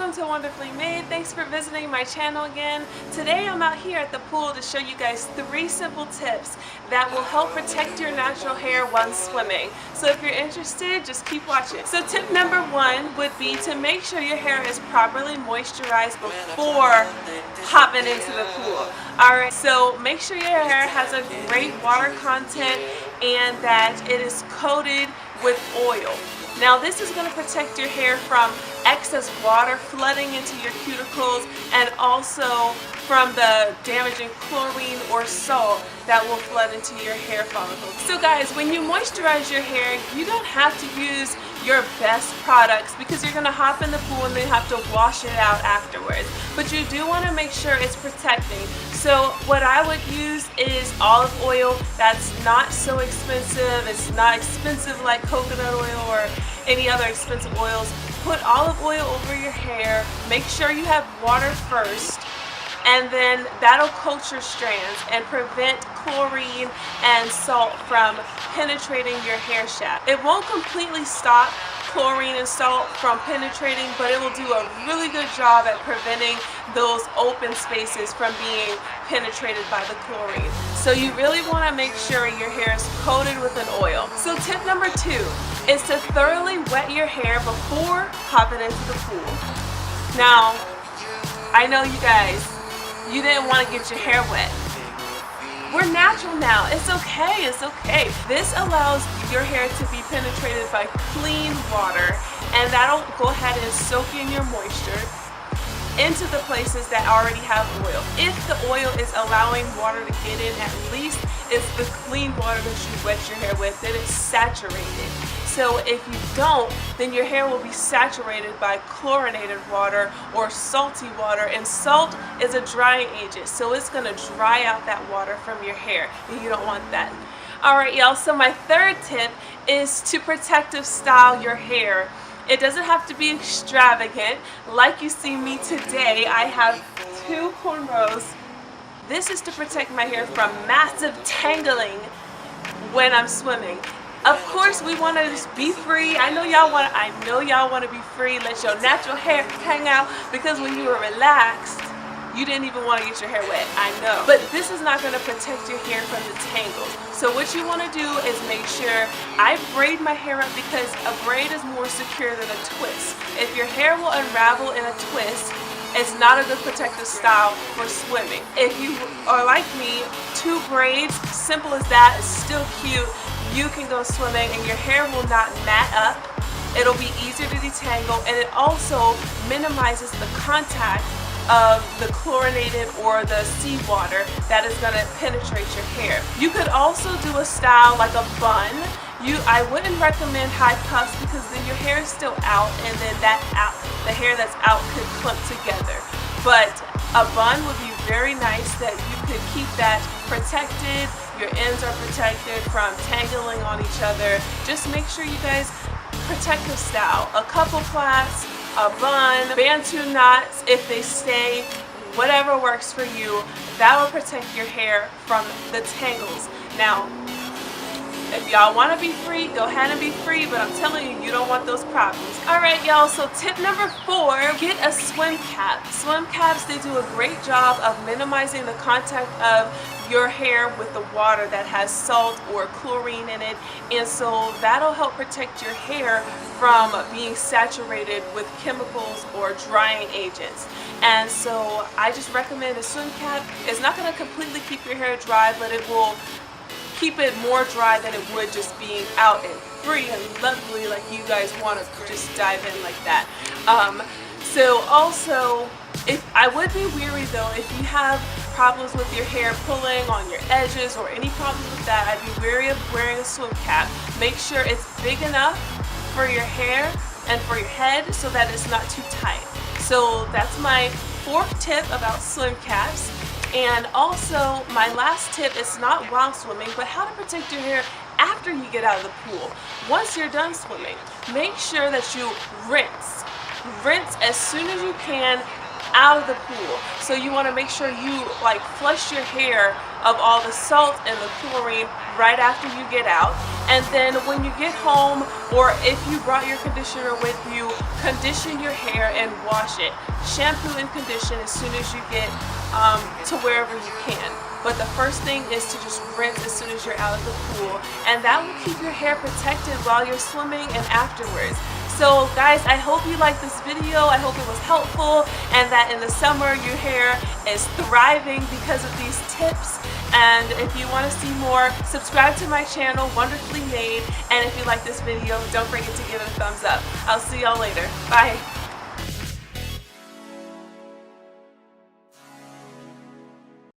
welcome to Wonderfully Made. Thanks for visiting my channel again. Today I'm out here at the pool to show you guys 3 simple tips that will help protect your natural hair while swimming. So if you're interested, just keep watching. So tip number 1 would be to make sure your hair is properly moisturized before hopping into the pool. Alright, so make sure your hair has a great water content and that it is coated with oil. Now this is going to protect your hair from excess water flooding into your cuticles and also from the damaging chlorine or salt that will flood into your hair follicles. So guys, when you moisturize your hair, you don't have to use your best products because you're going to hop in the pool and then have to wash it out afterwards. But you do want to make sure it's protecting. So what I would use is olive oil. That's not so expensive. It's not expensive like coconut oil or any other expensive oils. Put olive oil over your hair. Make sure you have water first. And then that'll coat your strands and prevent chlorine and salt from penetrating your hair shaft. It won't completely stop chlorine and salt from penetrating, but it will do a really good job at preventing those open spaces from being penetrated by the chlorine. So you really want to make sure your hair is coated with an oil. So tip number 2 is to thoroughly wet your hair before hopping into the pool. Now, I know you guys, you didn't want to get your hair wet. We're natural now. It's okay. It's okay. This allows your hair to be penetrated by clean water, and that'll go ahead and soak in your moisture into the places that already have oil. If the oil is allowing water to get in, at least it's the clean water that you wet your hair with, then it's saturated. So if you don't, then your hair will be saturated by chlorinated water or salty water, and salt is a drying agent, so it's going to dry out that water from your hair, and you don't want that. Alright y'all, so my 3rd tip is to protective style your hair. It doesn't have to be extravagant. Like you see me today, I have 2 cornrows. This is to protect my hair from massive tangling when I'm swimming. Of course, we want to just be free. I know y'all want to be free. Let your natural hair hang out, because when you were relaxed, you didn't even want to get your hair wet. I know. But this is not going to protect your hair from the tangles. So what you want to do is make sure I braid my hair up, because a braid is more secure than a twist. If your hair will unravel in a twist, it's not a good protective style for swimming. If you are like me, 2 braids, simple as that, is still cute. You can go swimming and your hair will not mat up. It'll be easier to detangle, and it also minimizes the contact of the chlorinated or the seawater that is going to penetrate your hair. You could also do a style like a bun. I wouldn't recommend high puffs, because then your hair is still out, and then the hair that's out could clump together. But a bun would be very nice, that you could keep that protected. Your ends are protected from tangling on each other. Just make sure you guys protective style. A couple plaits, a bun, bantu knots if they stay, whatever works for you. That will protect your hair from the tangles. Now, if y'all want to be free, go ahead and be free, but I'm telling you, you don't want those problems. Alright y'all, so tip number 4, get a swim cap. Swim caps, they do a great job of minimizing the contact of your hair with the water that has salt or chlorine in it, and so that'll help protect your hair from being saturated with chemicals or drying agents. And so I just recommend a swim cap. It's not going to completely keep your hair dry, but it will keep it more dry than it would just being out and free and lovely like you guys want to just dive in like that. So also, I would be weary though if you have problems with your hair pulling on your edges or any problems with that. I'd be wary of wearing a swim cap. Make sure it's big enough for your hair and for your head so that it's not too tight. So that's my 4th tip about swim caps. And also, my last tip is not while swimming, but how to protect your hair after you get out of the pool. Once you're done swimming, make sure that you rinse. Rinse as soon as you can out of the pool. So you want to make sure you flush your hair of all the salt and the chlorine right after you get out. And then when you get home, or if you brought your conditioner with you, condition your hair and wash it. Shampoo and condition as soon as you get to wherever you can. But the first thing is to just rinse as soon as you're out of the pool, and that will keep your hair protected while you're swimming and afterwards. So guys, I hope you liked this video. I hope it was helpful, and that in the summer your hair is thriving because of these tips. And if you want to see more, subscribe to my channel, Wonderfully Made. And if you like this video, don't forget to give it a thumbs up. I'll see y'all later. Bye.